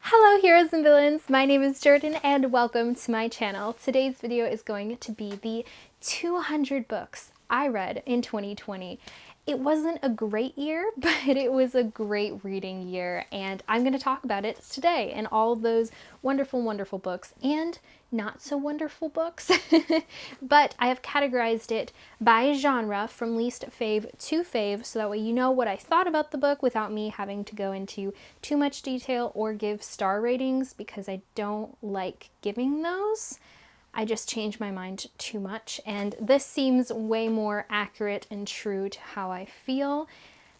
Hello heroes and villains, my name is Jordan and welcome to my channel. Today's video is going to be the 200 books I read in 2020. It wasn't a great year, but it was a great reading year and I'm going to talk about it today and all of those wonderful, wonderful books and not so wonderful books. But I have categorized it by genre from least fave to fave so that way you know what I thought about the book without me having to go into too much detail or give star ratings because I don't like giving those. I just change my mind too much, and this seems way more accurate and true to how I feel.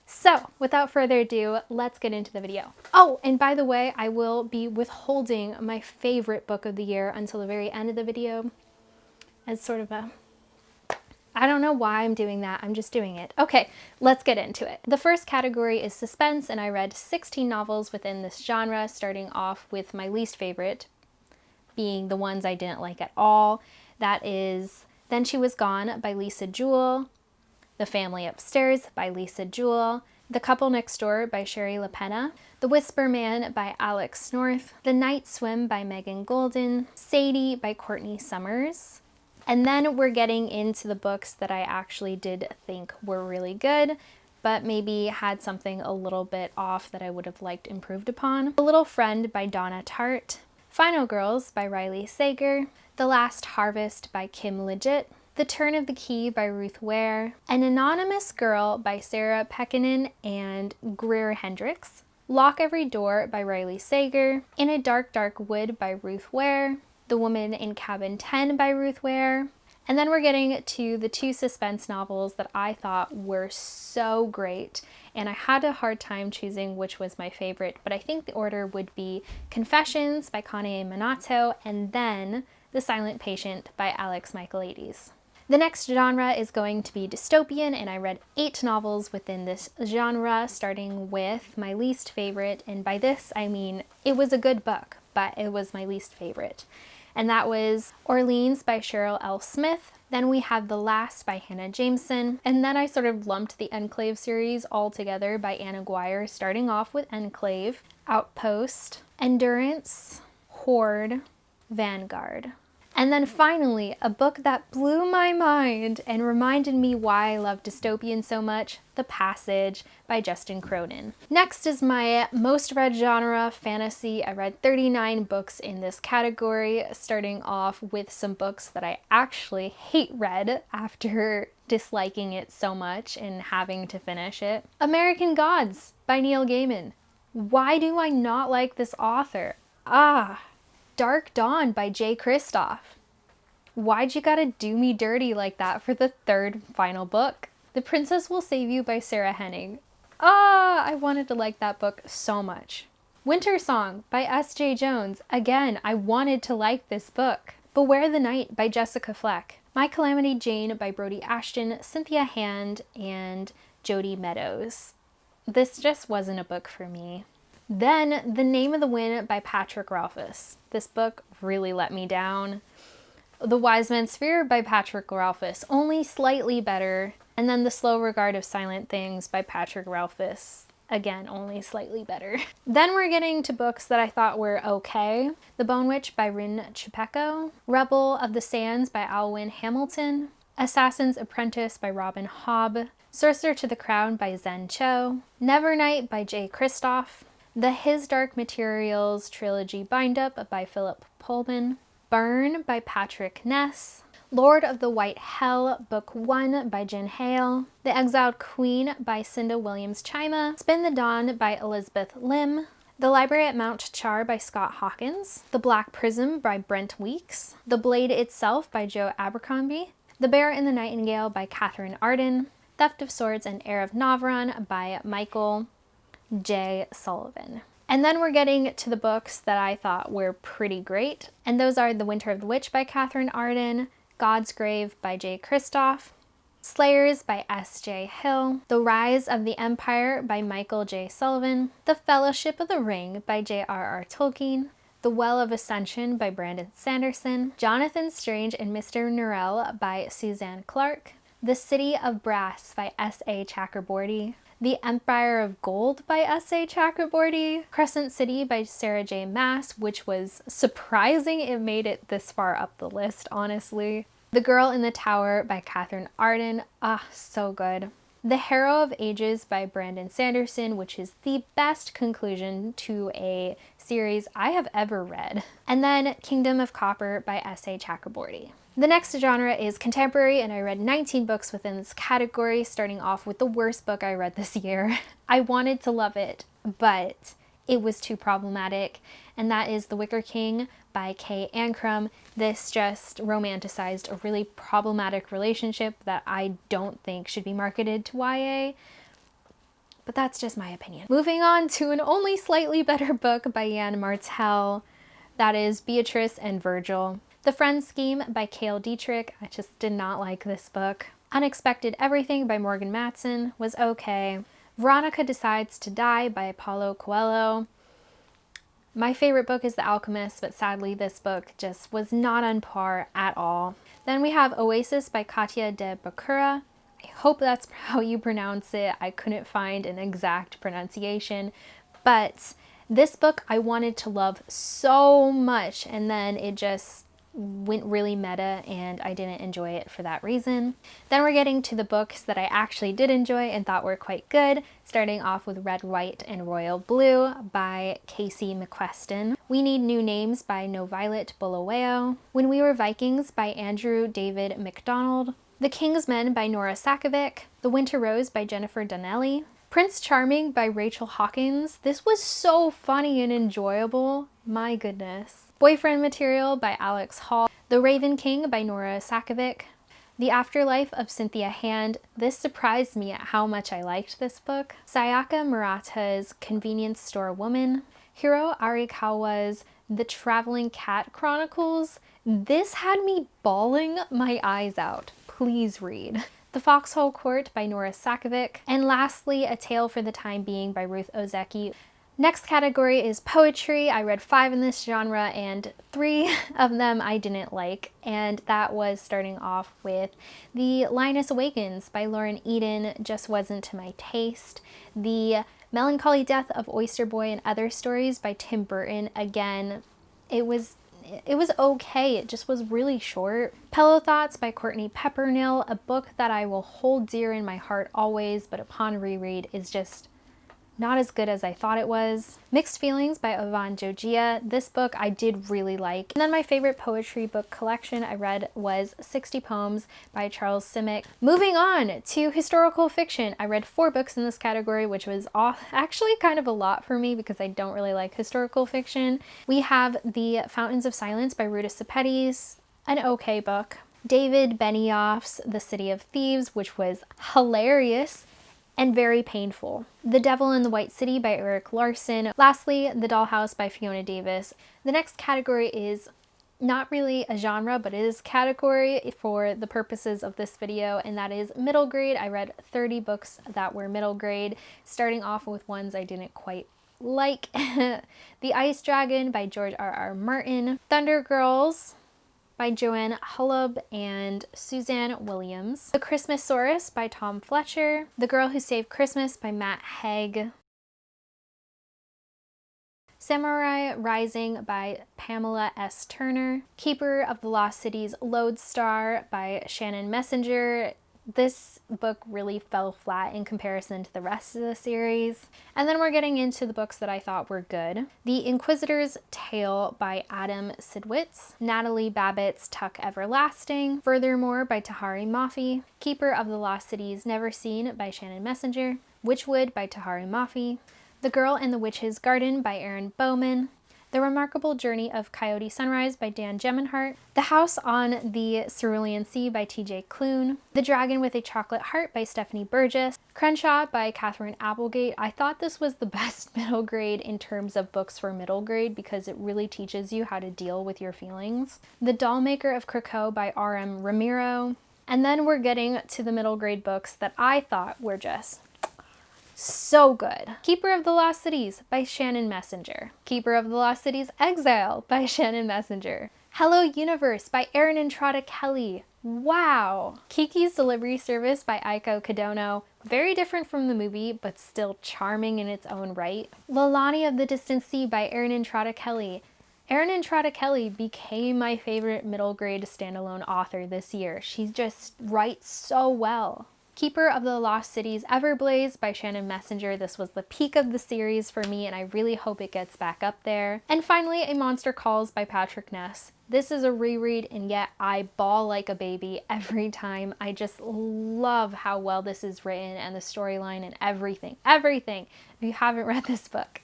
So, without further ado, let's get into the video. Oh, and by the way, I will be withholding my favorite book of the year until the very end of the video as sort of a... I don't know why I'm doing that, I'm just doing it. Okay, let's get into it. The first category is suspense, and I read 16 novels within this genre, starting off with my least favorite, being the ones I didn't like at all. That is Then She Was Gone by Lisa Jewell, The Family Upstairs by Lisa Jewell, The Couple Next Door by Sherry LaPena, The Whisper Man by Alex North, The Night Swim by Megan Golden, Sadie by Courtney Summers. And then we're getting into the books that I actually did think were really good, but maybe had something a little bit off that I would have liked improved upon. The Little Friend by Donna Tartt, Final Girls by Riley Sager, The Last Harvest by Kim Legit, The Turn of the Key by Ruth Ware, An Anonymous Girl by Sarah Pekkanen and Greer Hendricks, Lock Every Door by Riley Sager, In a Dark, Dark Wood by Ruth Ware, The Woman in Cabin 10 by Ruth Ware. And then we're getting to the two suspense novels that I thought were so great, and I had a hard time choosing which was my favorite, but I think the order would be Confessions by Kanye Minato and then The Silent Patient by Alex Michaelides. The next genre is going to be dystopian, and I read 8 novels within this genre, starting with my least favorite, and by this I mean it was a good book, but it was my least favorite. And that was Orleans by Cheryl L. Smith. Then we have The Last by Hannah Jameson. And then I sort of lumped the Enclave series all together by Anna Guire, starting off with Enclave, Outpost, Endurance, Horde, Vanguard. And then finally, a book that blew my mind and reminded me why I love dystopian so much, The Passage by Justin Cronin. Next is my most read genre, fantasy. I read 39 books in this category, starting off with some books that I actually hate read after disliking it so much and having to finish it. American Gods by Neil Gaiman. Why do I not like this author? Dark Dawn by Jay Kristoff. Why'd you gotta do me dirty like that for the third final book? The Princess Will Save You by Sarah Henning. I wanted to like that book so much. Winter Song by S.J. Jones. Again, I wanted to like this book. Beware the Night by Jessica Fleck. My Calamity Jane by Brody Ashton, Cynthia Hand, and Jody Meadows. This just wasn't a book for me. Then The Name of the Wind by Patrick Rothfuss. This book really let me down. The Wise Man's Fear by Patrick Rothfuss, only slightly better. And then The Slow Regard of Silent Things by Patrick Rothfuss, again, only slightly better. Then we're getting to books that I thought were okay. The Bone Witch by Rin Chupeco, Rebel of the Sands by Alwyn Hamilton, Assassin's Apprentice by Robin Hobb, Sorcerer to the Crown by Zen Cho, Nevernight by Jay Kristoff, The His Dark Materials Trilogy Bind-Up by Philip Pullman, Burn by Patrick Ness, Lord of the White Hell, Book 1 by Jen Hale, The Exiled Queen by Cinda Williams-Chima, Spin the Dawn by Elizabeth Lim, The Library at Mount Char by Scott Hawkins, The Black Prism by Brent Weeks, The Blade Itself by Joe Abercrombie, The Bear and the Nightingale by Catherine Arden, Theft of Swords and Heir of Navran by Michael J. Sullivan. And then we're getting to the books that I thought were pretty great, and those are The Winter of the Witch by Catherine Arden, God's Grave by Jay Kristoff, Slayers by S.J. Hill, The Rise of the Empire by Michael J. Sullivan, The Fellowship of the Ring by J.R.R. Tolkien, The Well of Ascension by Brandon Sanderson, Jonathan Strange and Mr. Norrell by Suzanne Clark, The City of Brass by S.A. Chakraborty, The Empire of Gold by S.A. Chakraborty, Crescent City by Sarah J. Maas, which was surprising it made it this far up the list, honestly. The Girl in the Tower by Catherine Arden, so good. The Harrow of Ages by Brandon Sanderson, which is the best conclusion to a series I have ever read. And then Kingdom of Copper by S.A. Chakraborty. The next genre is contemporary, and I read 19 books within this category, starting off with the worst book I read this year. I wanted to love it, but it was too problematic, and that is The Wicker King by Kay Ancrum. This just romanticized a really problematic relationship that I don't think should be marketed to YA, but that's just my opinion. Moving on to an only slightly better book by Yann Martel, that is Beatrice and Virgil. The Friend Scheme by Cale Dietrich. I just did not like this book. Unexpected Everything by Morgan Matson was okay. Veronica Decides to Die by Paulo Coelho. My favorite book is The Alchemist, but sadly this book just was not on par at all. Then we have Oasis by Katia de Bakura. I hope that's how you pronounce it. I couldn't find an exact pronunciation, but this book I wanted to love so much, and then it just went really meta and I didn't enjoy it for that reason. Then we're getting to the books that I actually did enjoy and thought were quite good, starting off with Red, White, and Royal Blue by Casey McQueston. We Need New Names by No Violet Bulawayo. When We Were Vikings by Andrew David MacDonald. The King's Men by Nora Sakovic. The Winter Rose by Jennifer Donnelly. Prince Charming by Rachel Hawkins. This was so funny and enjoyable. My goodness. Boyfriend Material by Alex Hall. The Raven King by Nora Sakovic. The Afterlife of Cynthia Hand. This surprised me at how much I liked this book. Sayaka Murata's Convenience Store Woman. Hiro Arikawa's The Traveling Cat Chronicles. This had me bawling my eyes out. Please read. The Foxhole Court by Nora Sakovic. And lastly, A Tale for the Time Being by Ruth Ozeki. Next category is poetry. I read 5 in this genre and 3 of them I didn't like, and that was starting off with The Lioness Awakens by Lauren Eden, just wasn't to my taste. The Melancholy Death of Oyster Boy and Other Stories by Tim Burton, again, it was okay, it just was really short. Pillow Thoughts by Courtney Peppernill, a book that I will hold dear in my heart always, but upon reread is just not as good as I thought it was. Mixed Feelings by Ovan Jogia. This book I did really like. And then my favorite poetry book collection I read was 60 Poems by Charles Simic. Moving on to historical fiction. I read 4 books in this category, which was actually kind of a lot for me because I don't really like historical fiction. We have The Fountains of Silence by Ruta Sepetys, an okay book. David Benioff's The City of Thieves, which was hilarious and very painful. The Devil in the White City by Eric Larson. Lastly, The Dollhouse by Fiona Davis. The next category is not really a genre, but it is category for the purposes of this video, and that is middle grade. I read 30 books that were middle grade, starting off with ones I didn't quite like. The Ice Dragon by George R.R. Martin. Thunder Girls by Joanne Hullab and Suzanne Williams. The Christmasaurus by Tom Fletcher. The Girl Who Saved Christmas by Matt Haig. Samurai Rising by Pamela S. Turner. Keeper of the Lost Cities Lodestar by Shannon Messenger. This book really fell flat in comparison to the rest of the series. And then we're getting into the books that I thought were good. The Inquisitor's Tale by Adam Sidwitz. Natalie Babbitt's Tuck Everlasting. Furthermore by Tahari Mafi. Keeper of the Lost Cities Never Seen by Shannon Messenger. Witchwood by Tahari Mafi. The Girl and the Witch's Garden by Aaron Bowman. The Remarkable Journey of Coyote Sunrise by Dan Gemmenhart. The House on the Cerulean Sea by T.J. Klune. The Dragon with a Chocolate Heart by Stephanie Burgess. Crenshaw by Catherine Applegate. I thought this was the best middle grade in terms of books for middle grade because it really teaches you how to deal with your feelings. The Dollmaker of Krakow by R.M. Ramiro. And then we're getting to the middle grade books that I thought were just so good. Keeper of the Lost Cities by Shannon Messenger. Keeper of the Lost Cities Exile by Shannon Messenger. Hello Universe by Erin Entrada Kelly. Wow. Kiki's Delivery Service by Aiko Kadono. Very different from the movie, but still charming in its own right. Lalani of the Distant Sea by Erin Entrada Kelly. Erin Entrada Kelly became my favorite middle grade standalone author this year. She just writes so well. Keeper of the Lost Cities Everblaze by Shannon Messenger. This was the peak of the series for me, and I really hope it gets back up there. And finally, A Monster Calls by Patrick Ness. This is a reread, and yet I bawl like a baby every time. I just love how well this is written and the storyline and everything. Everything! If you haven't read this book,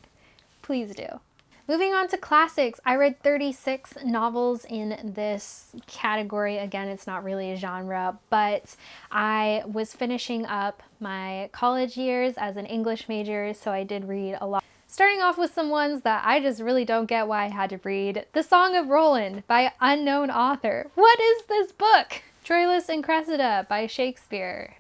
please do. Moving on to classics, I read 36 novels in this category. Again, it's not really a genre, but I was finishing up my college years as an English major, so I did read a lot. Starting off with some ones that I just really don't get why I had to read. The Song of Roland by unknown author. What is this book? Troilus and Cressida by Shakespeare.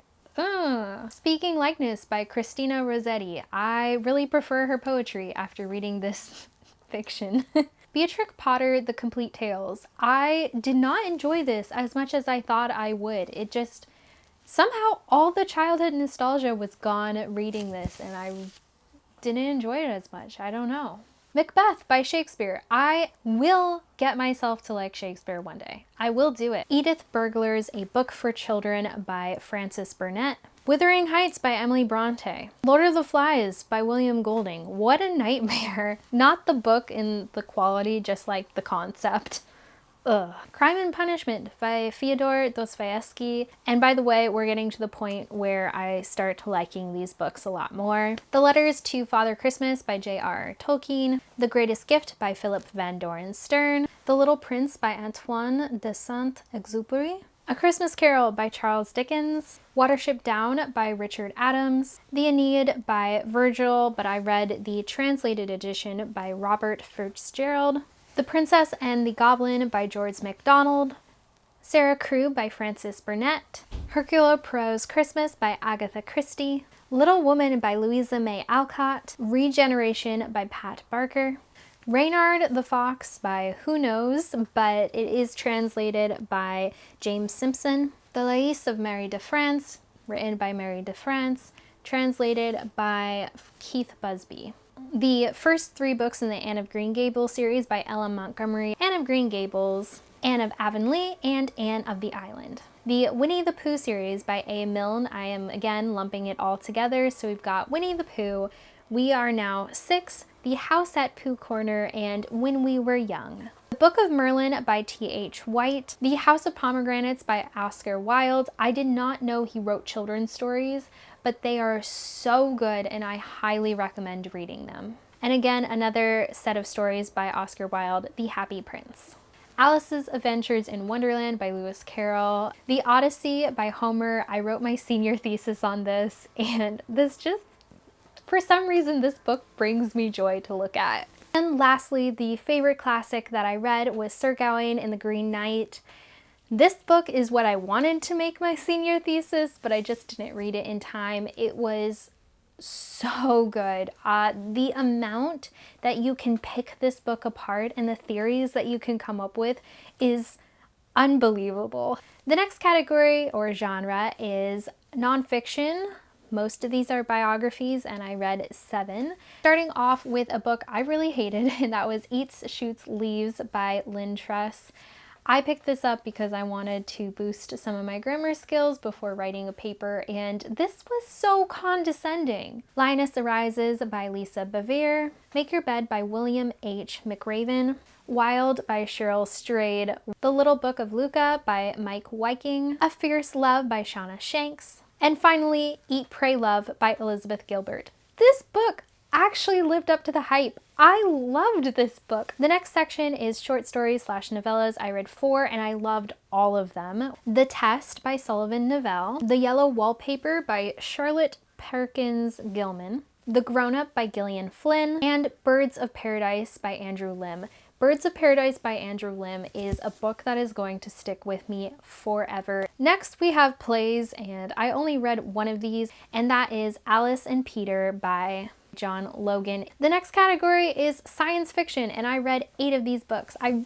Speaking Likeness by Christina Rossetti. I really prefer her poetry after reading this fiction. Beatrix Potter, The Complete Tales. I did not enjoy this as much as I thought I would. It just, somehow all the childhood nostalgia was gone reading this, and I didn't enjoy it as much. I don't know. Macbeth by Shakespeare. I will get myself to like Shakespeare one day. I will do it. Edith Burglar's A Book for Children by Frances Burnett. Wuthering Heights by Emily Bronte. Lord of the Flies by William Golding. What a nightmare. Not the book in the quality, just like the concept. Ugh. Crime and Punishment by Fyodor Dostoevsky. And by the way, we're getting to the point where I start liking these books a lot more. The Letters to Father Christmas by J.R.R. Tolkien. The Greatest Gift by Philip Van Doren Stern. The Little Prince by Antoine de Saint-Exupéry. A Christmas Carol by Charles Dickens. Watership Down by Richard Adams. The Aeneid by Virgil, but I read the translated edition by Robert Fitzgerald. The Princess and the Goblin by George MacDonald. Sarah Crewe by Frances Burnett. Hercule Poirot's Christmas by Agatha Christie. Little Woman by Louisa May Alcott. Regeneration by Pat Barker. Reynard the Fox by who knows, but it is translated by James Simpson. The Lais of Mary de France, written by Mary de France, translated by Keith Busby. The first 3 books in the Anne of Green Gables series by Ella Montgomery, Anne of Green Gables, Anne of Avonlea, and Anne of the Island. The Winnie the Pooh series by A. Milne. I am again lumping it all together, so we've got Winnie the Pooh, We Are Now 6, The House at Pooh Corner, and When We Were Young. The Book of Merlin by T.H. White. The House of Pomegranates by Oscar Wilde. I did not know he wrote children's stories, but they are so good and I highly recommend reading them. And again, another set of stories by Oscar Wilde, The Happy Prince. Alice's Adventures in Wonderland by Lewis Carroll. The Odyssey by Homer. I wrote my senior thesis on this, and this just, for some reason, this book brings me joy to look at. And lastly, the favorite classic that I read was Sir Gawain and the Green Knight. This book is what I wanted to make my senior thesis, but I just didn't read it in time. It was so good. The amount that you can pick this book apart and the theories that you can come up with is unbelievable. The next category or genre is nonfiction. Most of these are biographies, and I read 7. Starting off with a book I really hated, and that was Eats, Shoots, Leaves by Lynn Truss. I picked this up because I wanted to boost some of my grammar skills before writing a paper, and this was so condescending. Lioness Arises by Lisa Bevere. Make Your Bed by William H. McRaven. Wild by Cheryl Strayed. The Little Book of Luca by Mike Viking. A Fierce Love by Shauna Shanks. And finally, Eat, Pray, Love by Elizabeth Gilbert. This book actually lived up to the hype. I loved this book. The next section is short stories / novellas. I read 4 and I loved all of them. The Test by Sullivan Novell. The Yellow Wallpaper by Charlotte Perkins Gilman. The Grown Up by Gillian Flynn. And Birds of Paradise by Andrew Lim. Birds of Paradise by Andrew Lim is a book that is going to stick with me forever. Next we have plays, and I only read one of these, and that is Alice and Peter by John Logan. The next category is science fiction, and I read 8 of these books. I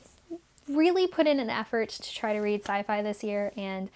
really put in an effort to try to read sci-fi this year, and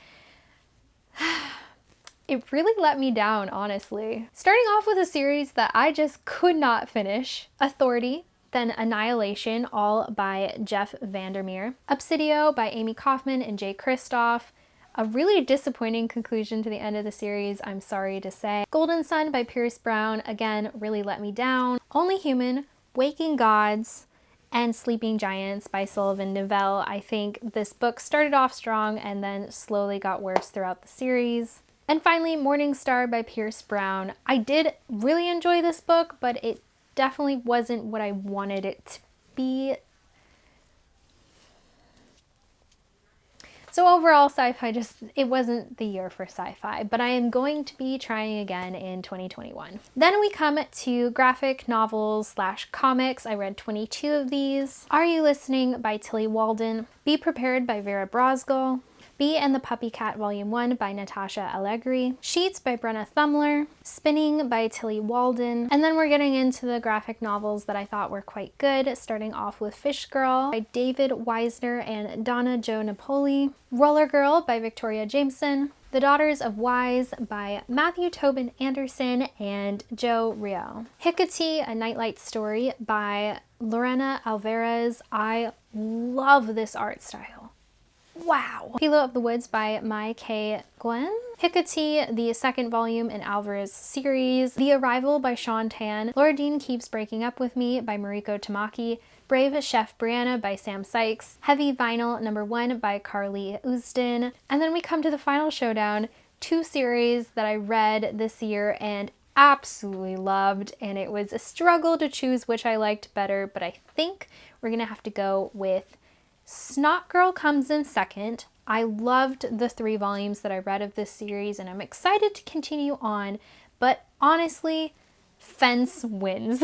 it really let me down, honestly. Starting off with a series that I just could not finish, Authority, then Annihilation, all by Jeff Vandermeer, Obsidio by Amy Kaufman and Jay Kristoff. A really disappointing conclusion to the end of the series, I'm sorry to say. Golden Sun by Pierce Brown, again, really let me down. Only Human, Waking Gods, and Sleeping Giants by Sullivan Novell. I think this book started off strong and then slowly got worse throughout the series. And finally, Morning Star by Pierce Brown. I did really enjoy this book, but it definitely wasn't what I wanted it to be. So overall, sci-fi it wasn't the year for sci-fi, but I am going to be trying again in 2021. Then we come to graphic novels / comics. I read 22 of these. Are You Listening by Tilly Walden, Be Prepared by Vera Brosgol, Bee and the Puppy Cat Volume 1 by Natasha Allegri, Sheets by Brenna Thumler, Spinning by Tilly Walden, and then we're getting into the graphic novels that I thought were quite good, starting off with Fish Girl by David Weisner and Donna Jo Napoli, Roller Girl by Victoria Jameson, The Daughters of Wise by Matthew Tobin Anderson and Joe Rio, Hecate, A Nightlight Story by Lorena Alvarez. I love this art style. Wow. Philo of the Woods by Mai K. Gwen. Hecate, the second volume in Alvarez series. The Arrival by Sean Tan. Laura Dean Keeps Breaking Up With Me by Mariko Tamaki. Brave Chef Brianna by Sam Sykes. Heavy Vinyl #1 by Carly Usden. And then we come to the final showdown, 2 series that I read this year and absolutely loved, and it was a struggle to choose which I liked better, but I think we're gonna have to go with Snot Girl comes in second. I loved the 3 volumes that I read of this series and I'm excited to continue on, but honestly, Fence wins.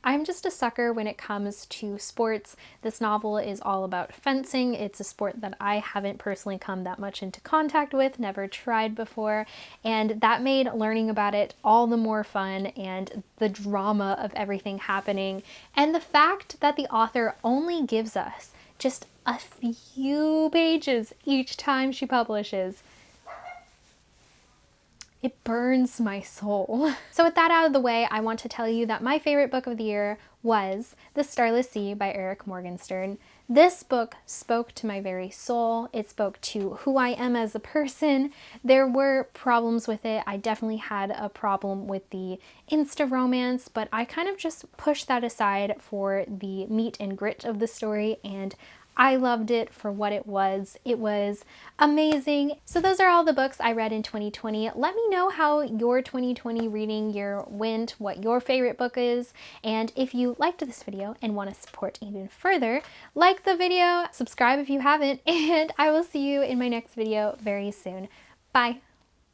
I'm just a sucker when it comes to sports. This novel is all about fencing. It's a sport that I haven't personally come that much into contact with, never tried before, and that made learning about it all the more fun, and the drama of everything happening, and the fact that the author only gives us just a few pages each time she publishes. It burns my soul. So with that out of the way, I want to tell you that my favorite book of the year was The Starless Sea by Eric Morgenstern. This book spoke to my very soul. It spoke to who I am as a person. There were problems with it. I definitely had a problem with the Insta romance, but I kind of just pushed that aside for the meat and grit of the story, and I loved it for what it was. It was amazing. So those are all the books I read in 2020. Let me know how your 2020 reading year went, what your favorite book is, and if you liked this video and want to support even further, like the video, subscribe if you haven't, and I will see you in my next video very soon. Bye!